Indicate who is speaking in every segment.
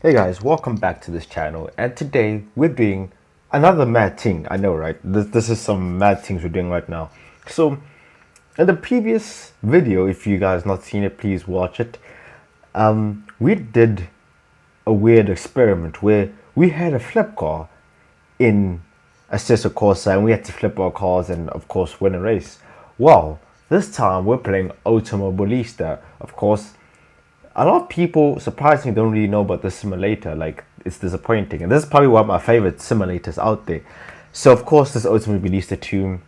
Speaker 1: Hey guys, welcome back to this channel, and today we're doing another mad thing. I know, right? This is some mad things we're doing right now. So in the previous video, if you guys not seen it, please watch it. We did a weird experiment where we had a flip car in a Sesso Corsa, and we had to flip our cars and of course win a race. Well, this time we're playing Automobilista. Of course, a lot of people surprisingly don't really know about the simulator. Like, it's disappointing, and this is probably one of my favorite simulators out there. So of course this Automobilista 2,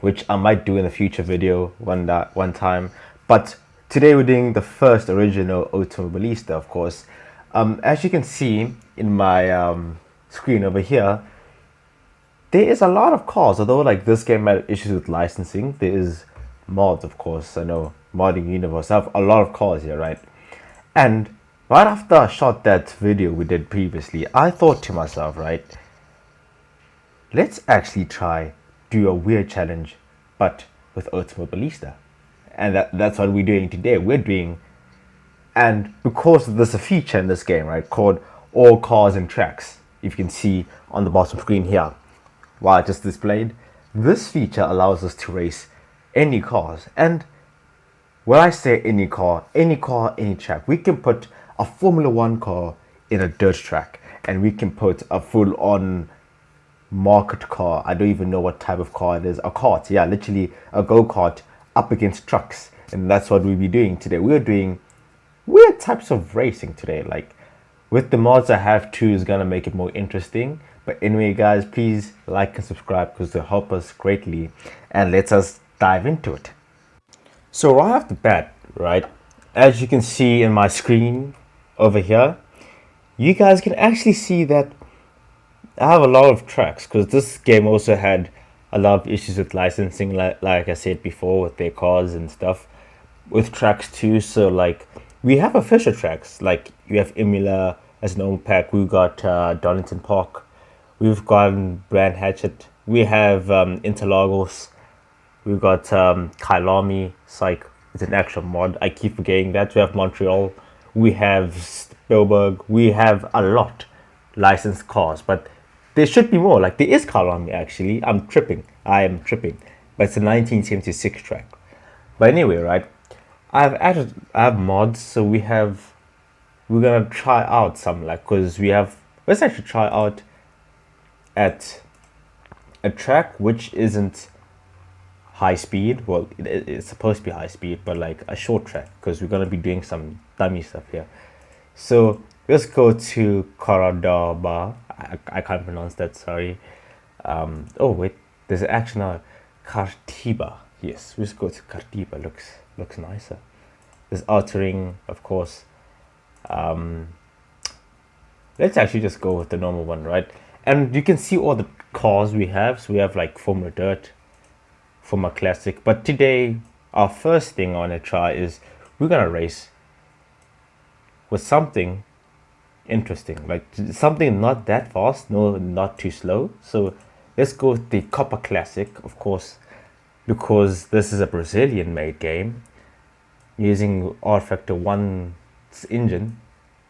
Speaker 1: which I might do in a future video one time, but today we're doing the first original Automobilista, of course. As you can see in my screen over here, there is a lot of cars. Although like this game had issues with licensing, there is mods, of course. I know, modding universe. I have a lot of cars here, right? And right after I shot that video we did previously, I thought to myself, right, let's actually try do a weird challenge, but with Automobilista. And that's what we're doing today. We're doing, and because there's a feature in this game, right, called all cars and tracks. If you can see on the bottom screen here, while I just displayed, this feature allows us to race any cars. And when I say any car, any track, we can put a Formula One car in a dirt track, and we can put a full-on market car. I don't even know what type of car it is. A kart, yeah, literally a go-kart up against trucks. And that's what we'll be doing today. We're doing weird types of racing today. Like, with the mods I have too, is gonna make it more interesting. But anyway, guys, please like and subscribe because they'll help us greatly. And let us dive into it. So right off the bat, right, as you can see in my screen over here, you guys can actually see that I have a lot of tracks, because this game also had a lot of issues with licensing, like I said before, with their cars and stuff, with tracks too. So like, we have official tracks, like you have Imola as an own pack, we've got Donington Park, we've got Brand Hatchet, we have Interlagos, we've got Kailami. It's an actual mod. I keep forgetting that. We have Montreal. We have Spielberg. We have a lot licensed cars, but there should be more. Like, there is Kailami actually. I am tripping. But it's a 1976 track. But anyway, right? I have mods, so we're gonna try out some, like, because let's actually try out at a track which isn't high speed. Well, it's supposed to be high speed, but like a short track, because we're going to be doing some dummy stuff here. So let's go to Karadaba. I can't pronounce that, sorry. Oh wait, there's actually now Kartiba. Yes, let's go to Kartiba. Looks nicer. There's Outer Ring, of course. Let's actually just go with the normal one, right? And you can see all the cars we have. So we have like Formula Dirt, Formula Classic. But today, our first thing I want to try is we're going to race with something interesting. Like something not that fast, no, not too slow. So let's go with the Copa Classic, of course, because this is a Brazilian made game using R Factor 1's engine.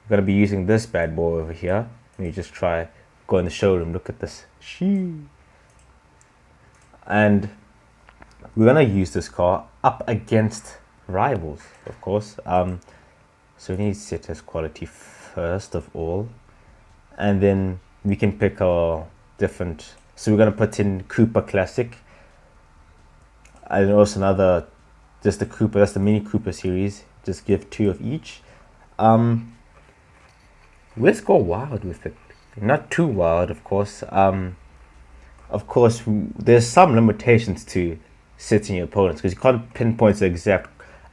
Speaker 1: We're going to be using this bad boy over here. Let me just try, go in the showroom, look at this. And we're gonna use this car up against rivals, of course. So we need to set as quality first of all, and then we can pick our different. So we're gonna put in Cooper Classic, and also just the Cooper. That's the Mini Cooper series. Just give 2 of each. Let's go wild with it. Not too wild, of course. Of course, there's some limitations to setting your opponents, because you can't pinpoint the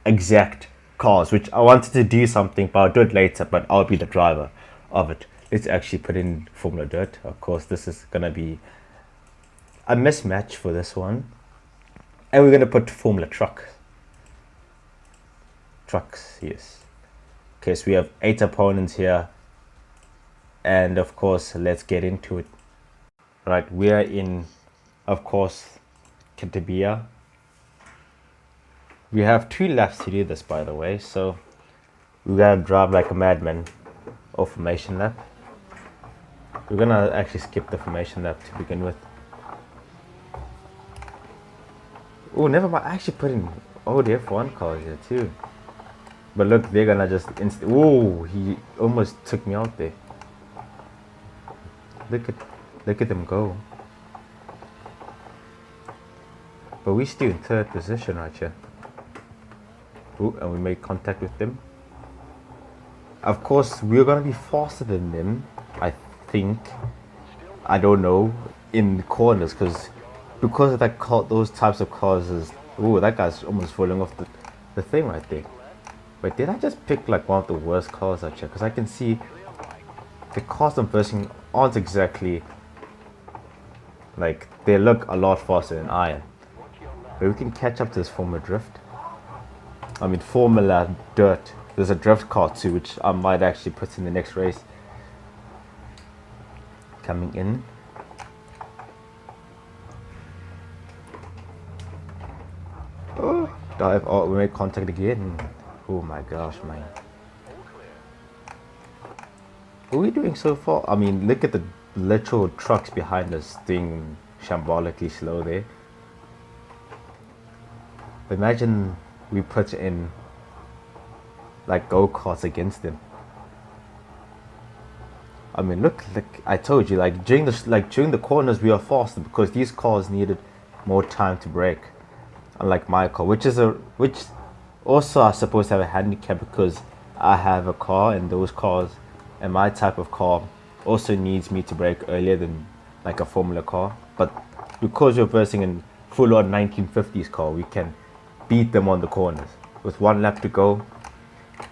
Speaker 1: exact cars, which I wanted to do something, but I'll do it later, but I'll be the driver of it. Let's actually put in Formula Dirt. Of course, this is going to be a mismatch for this one. And we're going to put Formula Trucks, yes. Okay, so we have 8 opponents here. And of course, let's get into it. Right, we are in, of course, Katabia. We have 2 laps to do this, by the way, so we gotta drive like a madman. or formation lap. We're gonna actually skip the formation lap to begin with. Oh, never mind. I actually put in all the F1 cars here too. But look, they're gonna just oh, he almost took me out there. Look at them go. But we're still in third position right here. Ooh, and we made contact with them. Of course, we're gonna be faster than them, I think. I don't know, in corners, because of that car, those types of cars is. Oh, that guy's almost falling off the thing right there. Wait, did I just pick like one of the worst cars out here? Because I can see the cars I'm versing aren't exactly like, they look a lot faster than I am. But we can catch up to this Formula Drift. I mean, Formula Dirt. There's a drift car too, which I might actually put in the next race. Coming in. Oh, dive. Oh, we made contact again. Oh my gosh, man. What are we doing so far? I mean, look at the literal trucks behind us doing shambolically slow there. Imagine we put in like go-karts against them. I mean, look, I told you, like during the corners we are faster because these cars needed more time to brake, unlike my car, which also I suppose have a handicap because I have a car, and those cars and my type of car also needs me to brake earlier than like a Formula car. But because we're versing in full-on 1950s car, we can beat them on the corners. With 1 lap to go,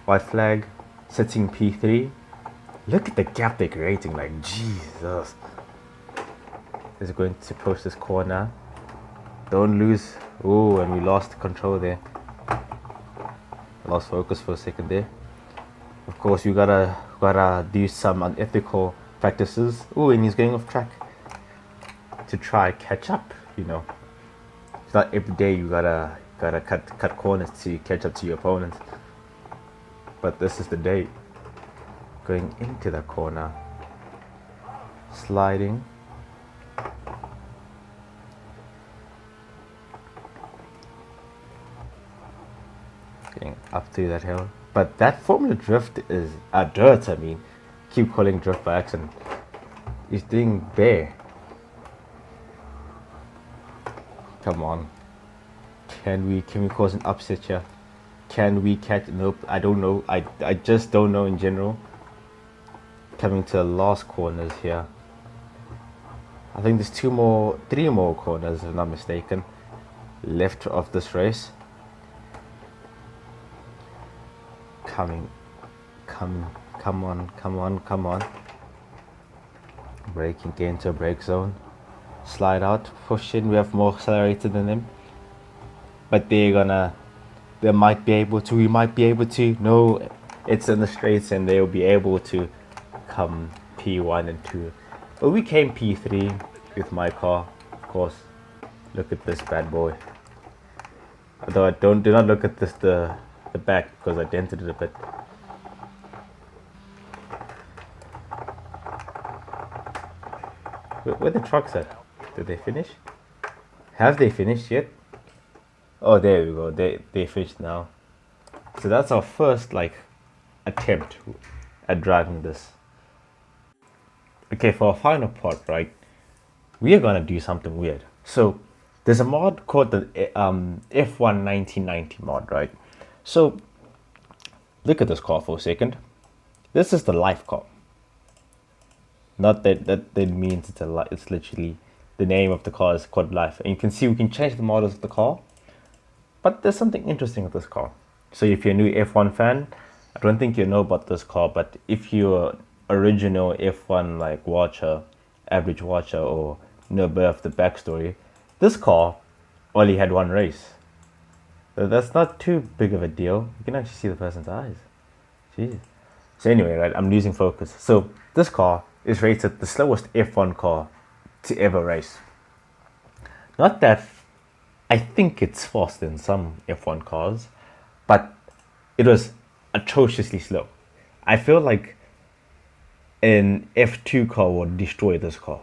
Speaker 1: white flag, sitting P3. Look at the gap they're creating, like Jesus. Is going to push this corner. Don't lose. Oh, and we lost control there. Lost focus for a second there. Of course, you gotta do some unethical practices. Oh, and he's going off track to try catch up. You know, it's not every day you gotta cut corners to catch up to your opponents. But this is the day. Going into the corner, sliding. Getting up to that hill. But that Formula Drift is dirt, I mean. Keep calling drift by accident. He's doing bare. Come on. Can we cause an upset here? Can we catch? Nope, I don't know. I just don't know in general. Coming to the last corners here. I think there's 3 more corners, if I'm not mistaken, left of this race. Come on. Braking into a brake zone. Slide out, push in. We have more accelerated than them. But we might be able to. No, it's in the straights and they'll be able to come P1 and 2. But we came P3 with my car, of course. Look at this bad boy. Although do not look at the back because I dented it a bit. Where the trucks at? Did they finish? Have they finished yet? Oh, there we go. They finished now. So that's our first attempt at driving this. Okay, for our final part, right? We are gonna do something weird. So there's a mod called the F1 1990 mod, right? So look at this car for a second. This is the life car. Not that means it's literally the name of the car is called life. And you can see we can change the models of the car. But there's something interesting with this car. So if you're a new F1 fan, I don't think you know about this car, but if you're original F1 watcher, average watcher, or know a bit of the backstory, this car only had 1 race. So that's not too big of a deal. You can actually see the person's eyes. Jeez. So anyway, right, I'm losing focus. So this car is rated the slowest F1 car to ever race. Not that I think it's faster than some F1 cars, but it was atrociously slow. I feel like an F2 car would destroy this car.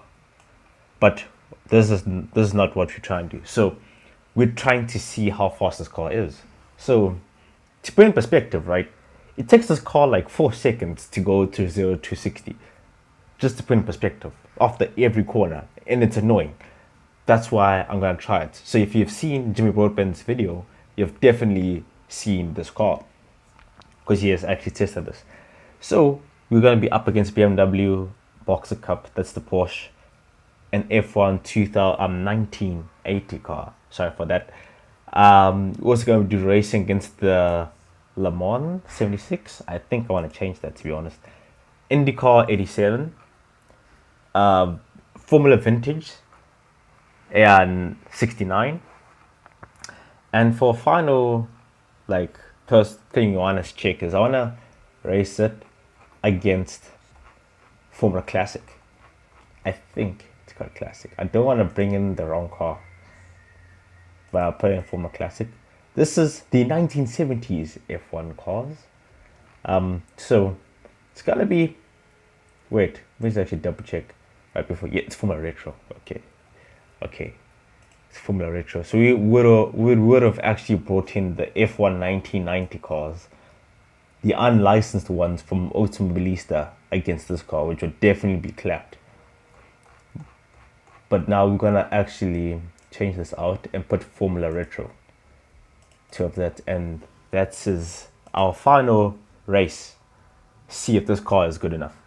Speaker 1: But this is not what we're trying to do. So we're trying to see how fast this car is. So to put in perspective, right? It takes this car like 4 seconds to go to 0 to 60. Just to put in perspective, after every corner, and it's annoying. That's why I'm gonna try it. So if you've seen Jimmy Broadbent's video, you've definitely seen this car because he has actually tested this. So we're gonna be up against BMW Boxer Cup. That's the Porsche, an F1 1980 car. Sorry for that. We're also going to do racing against the Le Mans 76. I think I want to change that, to be honest. IndyCar 87. Formula Vintage and 69. And for final, like, first thing you want to check is I want to race it against Formula Classic. I think it's called Classic. I don't want to bring in the wrong car, but I'll put in Formula Classic. This is the 1970s F1 cars. So it's gotta be. Wait, let's actually double check right before. Yeah, it's Formula Retro. Okay, it's Formula Retro. So we would have actually brought in the F1 1990 cars, the unlicensed ones from Automobilista against this car, which would definitely be clapped. But now we're gonna actually change this out and put Formula Retro to that, and that is our final race. See if this car is good enough.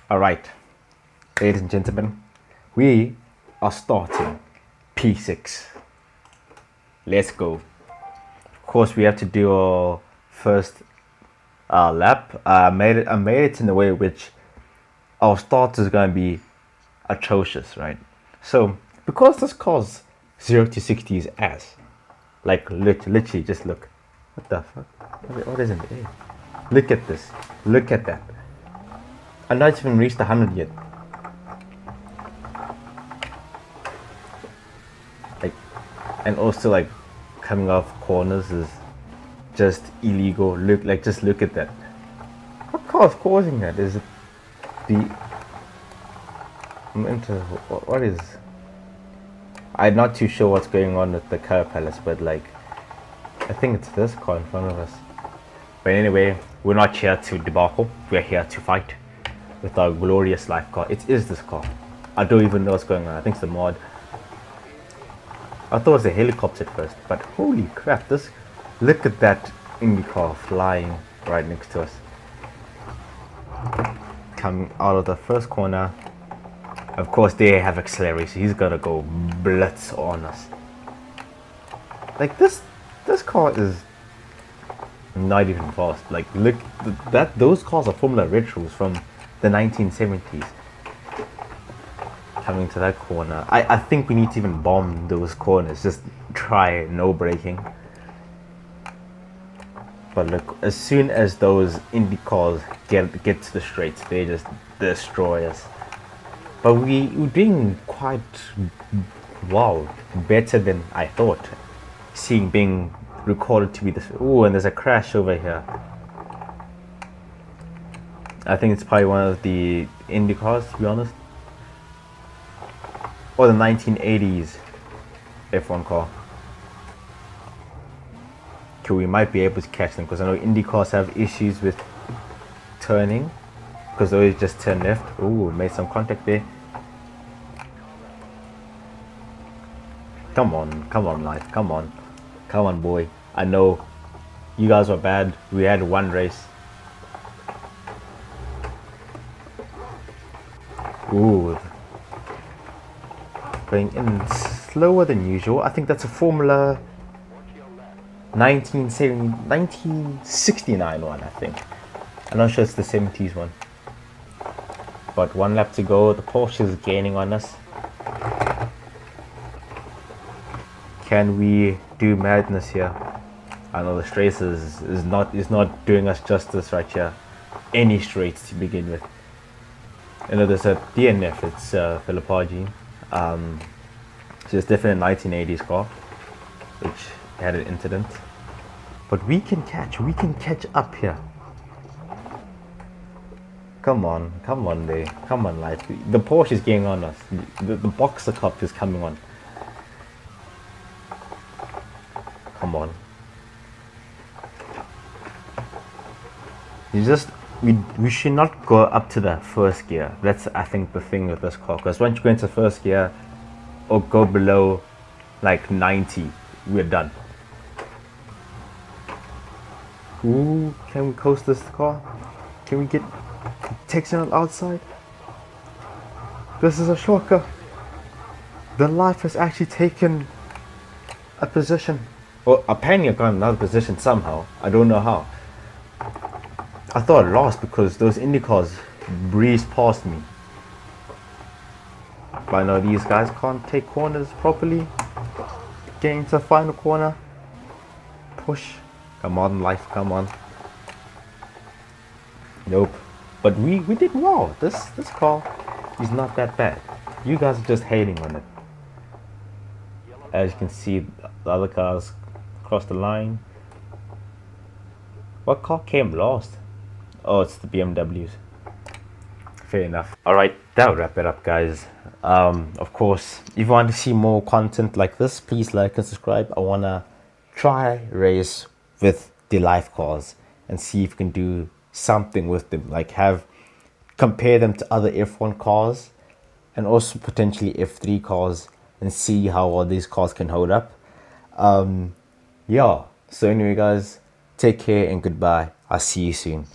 Speaker 1: All right, ladies and gentlemen, we are starting P6. Let's go. Of course, we have to do our first lap. I made it in a way which our start is going to be atrocious, right? So because this car's 0 to 60 is ass. Like literally, just look. What the fuck? What is in the air? Look at this. Look at that. I'm not even reached 100 yet. Like, and also like coming off corners is just illegal. Just look at that. What car is causing that? Is it the? I'm into what is? I'm not too sure what's going on with the color palettes, but like, I think it's this car in front of us. But anyway, we're not here to debacle. We're here to fight with our glorious life car. It is this car. I don't even know what's going on. I think it's a mod. I thought it was a helicopter at first, but holy crap! Look at that Indy car flying right next to us. Coming out of the first corner. Of course, they have acceleration. He's gonna go blitz on us. Like this car is not even fast. Like look, those cars are Formula Retros from the 1970s. Coming to that corner, I think we need to even bomb those corners. Just try no braking. But look, as soon as those Indy cars get to the straights, they just destroy us. But we're doing quite better than I thought. Seeing being recorded to be this. Oh, and there's a crash over here. I think it's probably one of the Indy cars, to be honest, or the 1980s F1 car. Okay, we might be able to catch them because I know Indy cars have issues with turning. Because they always just turn left. Ooh, made some contact there. Come on, life. Come on, boy. I know you guys were bad. We had one race. Ooh, going in slower than usual. I think that's a Formula 1969 one. I think. I'm not sure it's the 70s one. But one lap to go. The Porsche is gaining on us. Can we do madness here? I know the straights is not doing us justice right here. Any straights to begin with. You know, there's a DNF. It's Philippaji. So it's definitely a 1980s car, which had an incident. But we can catch up here. Come on, there. Come on, life. The Porsche is getting on us. The Boxer Cup is coming on. Come on. We should not go up to the first gear. That's, I think, the thing with this car. Because once you go into first gear or go below like 90, we're done. Ooh, can we coast this car? Can we get protection on the outside? This is a shocker. The Life has actually taken a position. Well, apparently I got another position somehow. I don't know how. I thought I lost because those Indy cars breezed past me. But I know these guys can't take corners properly. Getting to the final corner. Push. Come on, Life, come on. Nope. But we did well. This car is not that bad. You guys are just hating on it. As you can see, the other cars cross the line. What car came last? Oh, it's the BMWs. Fair enough. Alright, that'll wrap it up, guys. Of course, if you want to see more content like this, please like and subscribe. I want to try race with the Life cars and see if we can do something with them. Like compare them to other F1 cars and also potentially F3 cars and see how all these cars can hold up. Yeah. So anyway, guys, take care and goodbye. I'll see you soon.